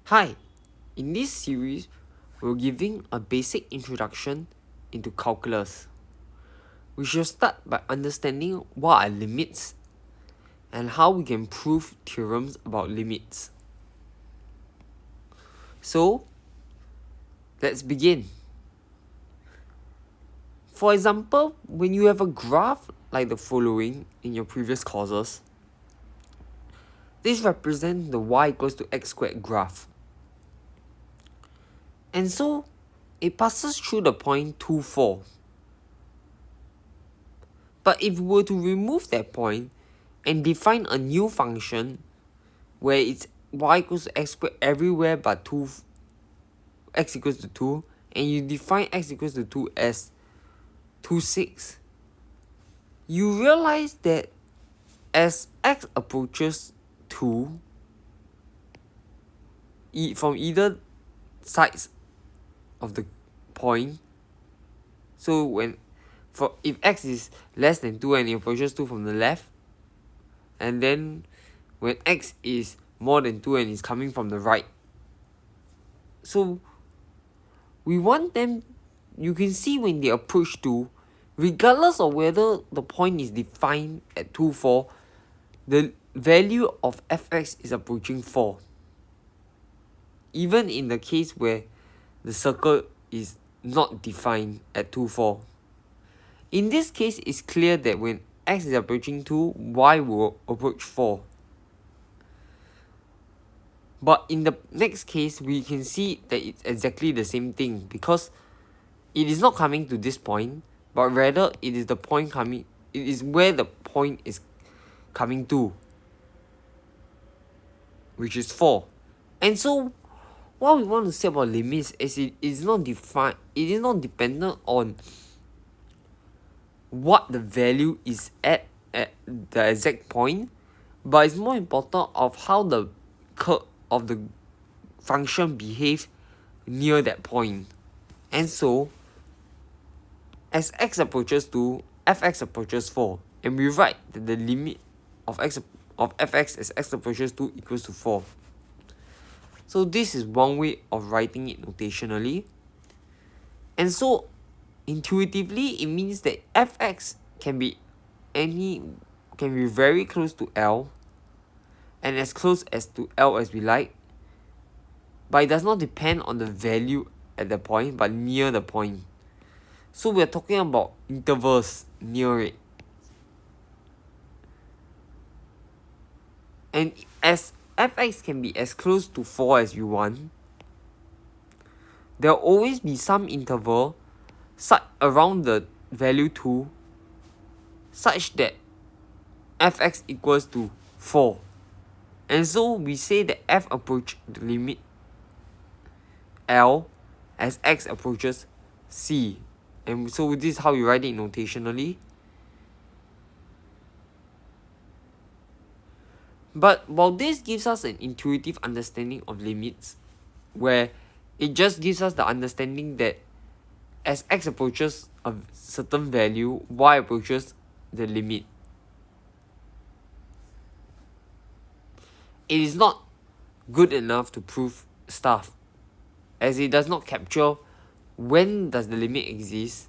Hi, in this series, we're giving a basic introduction into calculus. We shall start by understanding what are limits and how we can prove theorems about limits. So, let's begin. For example, when you have a graph like the following in your previous courses, this represents the y equals to x squared graph. And so, it passes through the point 2, 4. But if we were to remove that point and define a new function where it's y equals to x squared everywhere but x equals to 2, and you define x equals to 2 as 2, 6, you realize that as x approaches 2, from either sides of the point, so if x is less than 2 and it approaches 2 from the left, and then when x is more than 2 and it's coming from the right, so we want them, you can see when they approach 2, regardless of whether the point is defined at 2, 4, the value of fx is approaching 4. Even in the case where the circle is not defined at 2, 4. In this case, it's clear that when x is approaching 2, y will approach 4. But in the next case, we can see that it's exactly the same thing, because it is not coming to this point, but rather it is where the point is coming to, which is 4. And so what we want to say about limits is it is not dependent on what the value is at the exact point, but it's more important of how the curve of the function behaves near that point. And so, as x approaches 2, fx approaches 4, and we write that the limit of fx as x approaches 2 equals to 4. So this is one way of writing it notationally. And so, intuitively, it means that fx can be very close to L, and as close as to L as we like, but it does not depend on the value at the point, but near the point. So we're talking about intervals near it. And as fx can be as close to 4 as you want, there will always be some interval around the value 2 such that fx equals to 4. And so we say that f approach the limit L as x approaches C. And so this is how you write it notationally. But while this gives us an intuitive understanding of limits, where it just gives us the understanding that as x approaches a certain value, y approaches the limit, it is not good enough to prove stuff, as it does not capture when does the limit exist,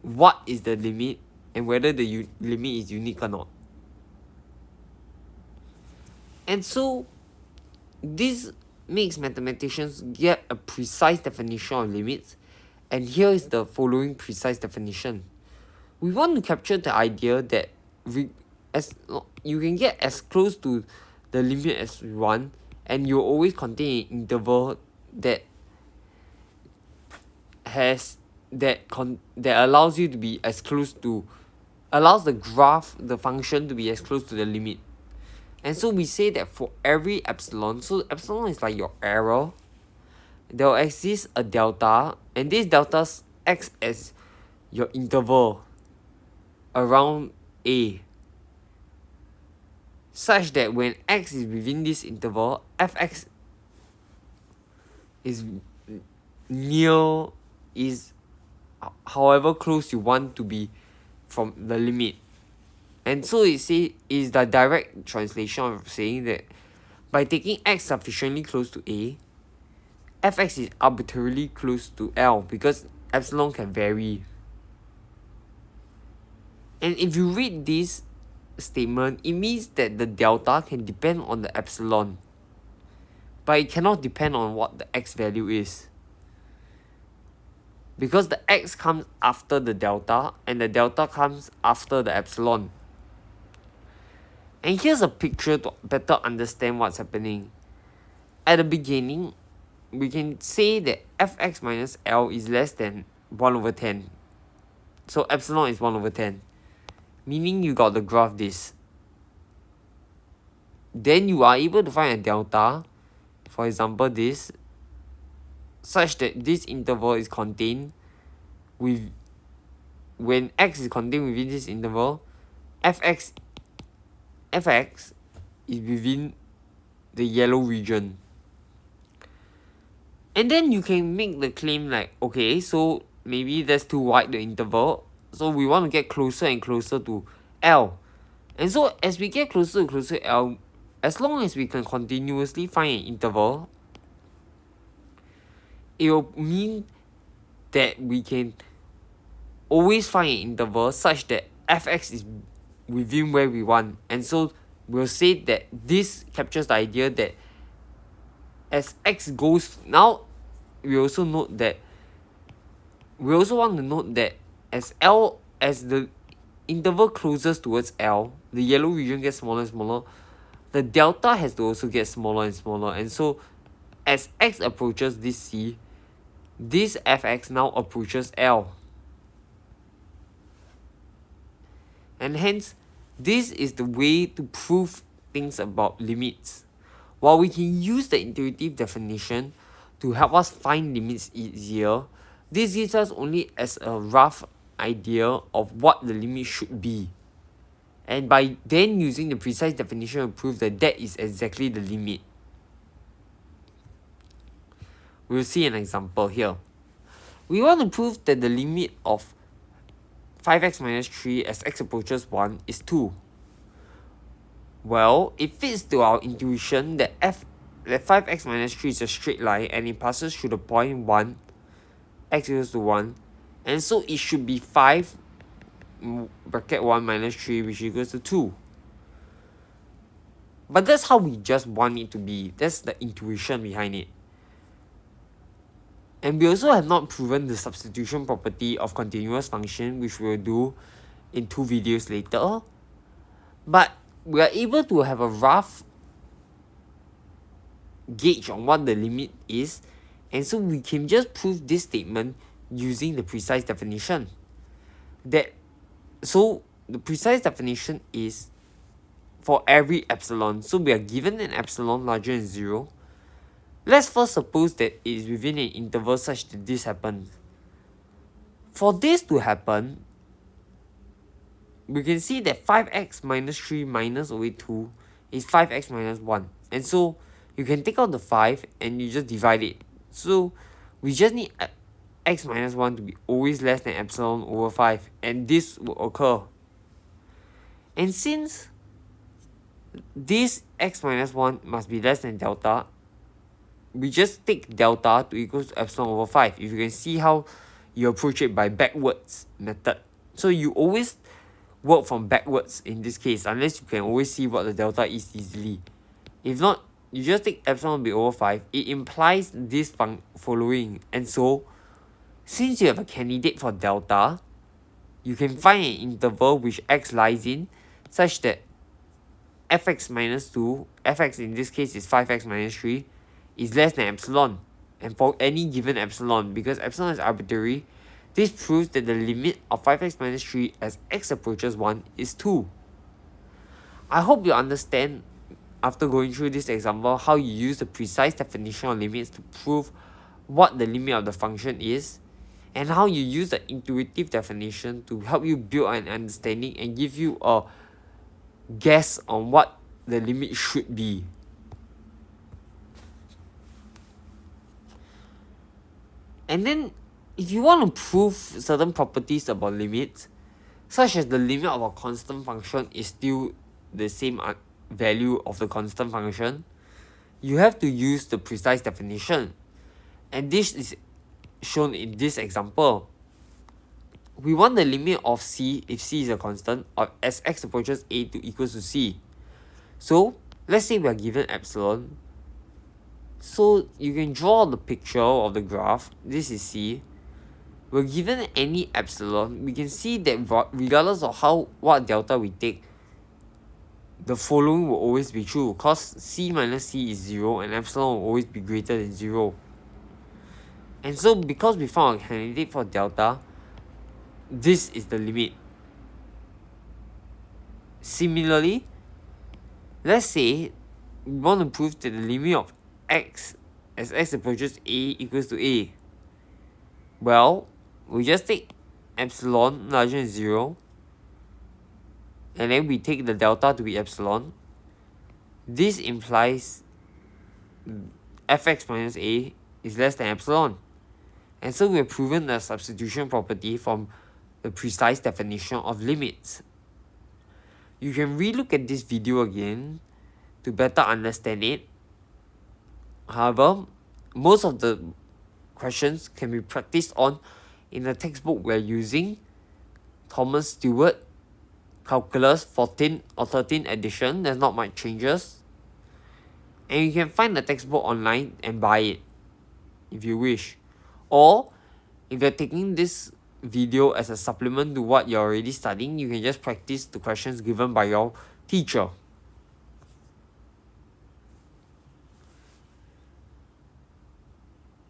what is the limit, and whether the limit is unique or not. And so this makes mathematicians get a precise definition of limits, and here is the following precise definition. We want to capture the idea that you can get as close to the limit as you want, and you always contain an interval that allows you to be as close to, allows the function to be as close to the limit. And so we say that for every epsilon, so epsilon is like your error, there will exist a delta, and this delta acts as your interval around A, such that when x is within this interval, fx is however close you want to be from the limit. And so it is the direct translation of saying that by taking x sufficiently close to a, fx is arbitrarily close to L because epsilon can vary. And if you read this statement, it means that the delta can depend on the epsilon, but it cannot depend on what the x value is, because the x comes after the delta and the delta comes after the epsilon. And here's a picture to better understand what's happening. At the beginning, we can say that fx minus L is less than 1 over 10. So epsilon is 1 over 10. Meaning you got the graph this. Then you are able to find a delta, for example this, such that this interval is contained with, when x is contained within this interval, fx is within the yellow region. And then you can make the claim like, okay, so maybe that's too wide the interval, so we want to get closer and closer to L. And so as we get closer and closer to L, as long as we can continuously find an interval, it will mean that we can always find an interval such that fx is within where we want. And so we'll say that this captures the idea that as x goes, now we also want to note that as the interval closes towards L, the yellow region gets smaller and smaller, the delta has to also get smaller and smaller. And so as x approaches this C, this fx now approaches L. And hence, this is the way to prove things about limits. While we can use the intuitive definition to help us find limits easier, this gives us only as a rough idea of what the limit should be. And by then using the precise definition to prove that that is exactly the limit. We'll see an example here. We want to prove that the limit of 5x minus 3 as x approaches 1 is 2. Well, it fits to our intuition that 5x minus 3 is a straight line and it passes through the point 1, x equals to 1, and so it should be 5 bracket 1 minus 3, which equals to 2. But that's how we just want it to be. That's the intuition behind it. And we also have not proven the substitution property of continuous function, which we'll do in 2 videos later. But we are able to have a rough gauge on what the limit is, and so we can just prove this statement using the precise definition. So the precise definition is for every epsilon. So we are given an epsilon larger than 0. Let's first suppose that it is within an interval such that this happens. For this to happen, we can see that 5x minus 3 minus away 2 is 5x minus 1. And so you can take out the 5 and you just divide it. So we just need x minus 1 to be always less than epsilon over 5. And this will occur. And since this x minus 1 must be less than delta, we just take delta to equals to epsilon over 5. If you can see how you approach it by backwards method. So you always work from backwards in this case, unless you can always see what the delta is easily. If not, you just take epsilon over 5. It implies this following. And so, since you have a candidate for delta, you can find an interval which x lies in, such that fx minus 2, fx in this case is 5x minus 3, is less than epsilon. And for any given epsilon, because epsilon is arbitrary, this proves that the limit of 5x minus 3 as x approaches 1 is 2. I hope you understand, after going through this example, how you use the precise definition of limits to prove what the limit of the function is, and how you use the intuitive definition to help you build an understanding and give you a guess on what the limit should be. And then, if you want to prove certain properties about limits, such as the limit of a constant function is still the same value of the constant function, you have to use the precise definition. And this is shown in this example. We want the limit of c if c is a constant or as x approaches a to equals to c. So let's say we are given epsilon. So you can draw the picture of the graph. This is c. We're given any epsilon. We can see that regardless of what delta we take, the following will always be true, because c minus c is 0 and epsilon will always be greater than 0. And so because we found a candidate for delta, this is the limit. Similarly, let's say we want to prove that the limit of x as x approaches a equals to a. Well, we just take epsilon larger than 0, and then we take the delta to be epsilon. This implies fx minus a is less than epsilon. And so we have proven the substitution property from the precise definition of limits. You can relook at this video again to better understand it. However, most of the questions can be practiced on in the textbook we're using, Thomas Stewart, Calculus 14 or 13 edition. There's not much changes. And you can find the textbook online and buy it if you wish. Or if you're taking this video as a supplement to what you're already studying, you can just practice the questions given by your teacher.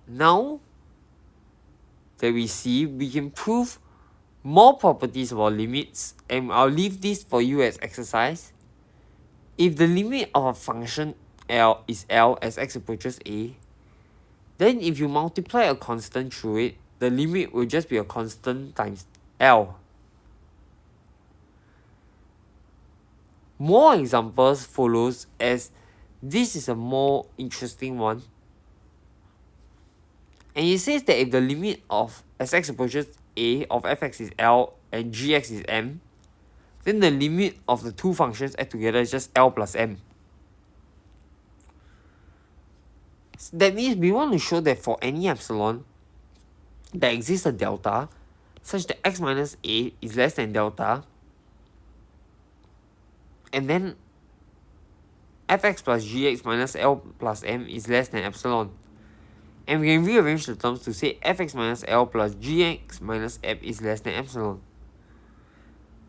Now that we see, we can prove more properties about limits, and I'll leave this for you as exercise. If the limit of a function L is L as x approaches a, then if you multiply a constant through it, the limit will just be a constant times L. More examples follows, as this is a more interesting one. And it says that if the limit of as x approaches a of fx is L and gx is m, then the limit of the two functions add together is just L plus m. So that means we want to show that for any epsilon, there exists a delta such that x minus a is less than delta, and then fx plus gx minus L plus m is less than epsilon. And we can rearrange the terms to say fx minus L plus gx minus m is less than epsilon.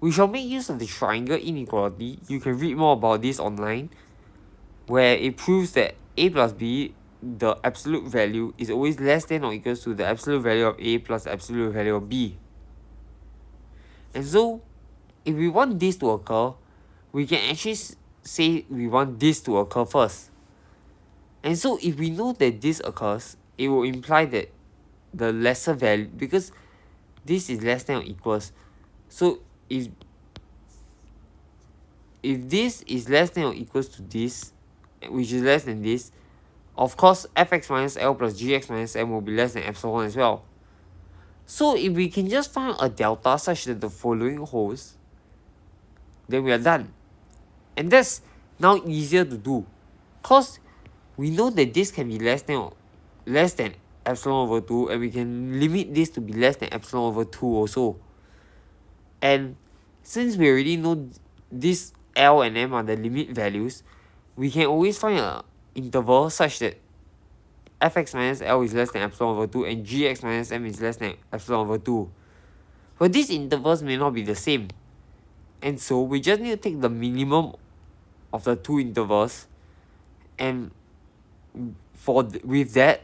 We shall make use of the triangle inequality. You can read more about this online, where it proves that a plus b, the absolute value, is always less than or equals to the absolute value of a plus the absolute value of b. And so, if we want this to occur, we can actually say we want this to occur first. And so, if we know that this occurs, it will imply that the lesser value, because this is less than or equals. So, if this is less than or equals to this, which is less than this, of course fx minus L plus gx minus m will be less than epsilon as well. So if we can just find a delta such that the following holds, then we are done. And that's now easier to do, because we know that this can be less than epsilon over 2, and we can limit this to be less than epsilon over 2 also. And since we already know this L and M are the limit values, we can always find an interval such that fx minus L is less than epsilon over 2 and gx minus m is less than epsilon over 2. But these intervals may not be the same. And so we just need to take the minimum of the two intervals, and with that,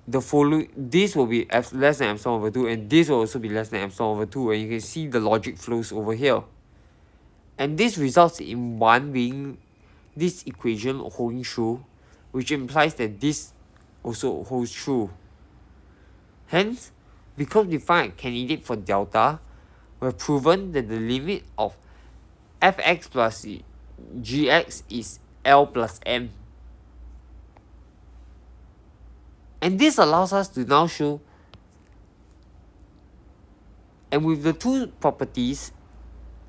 the following, this will be less than epsilon over 2, and this will also be less than epsilon over 2, and you can see the logic flows over here. And this results in one being this equation holding true, which implies that this also holds true. Hence, because we find a candidate for delta, we've proven that the limit of fx plus gx is L plus m. And this allows us to now show, and with the two properties,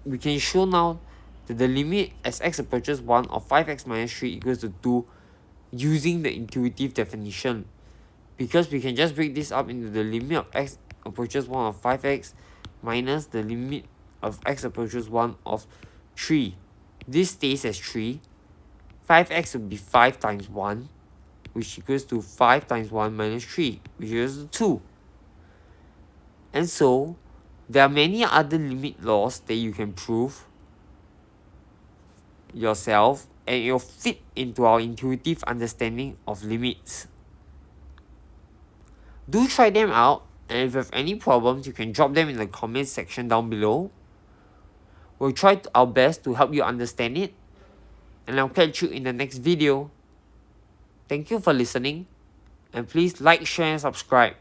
we can show now that the limit as x approaches 1 of 5x minus 3 equals to 2 using the intuitive definition, because we can just break this up into the limit of x approaches 1 of 5x minus the limit of x approaches 1 of 3. This stays as 3. 5x would be 5 times 1, which equals to 5 times 1 minus 3, which equals to 2. And so, there are many other limit laws that you can prove yourself, and it will fit into our intuitive understanding of limits. Do try them out, and if you have any problems, you can drop them in the comments section down below. We'll try our best to help you understand it, and I'll catch you in the next video. Thank you for listening, and please like, share, and subscribe.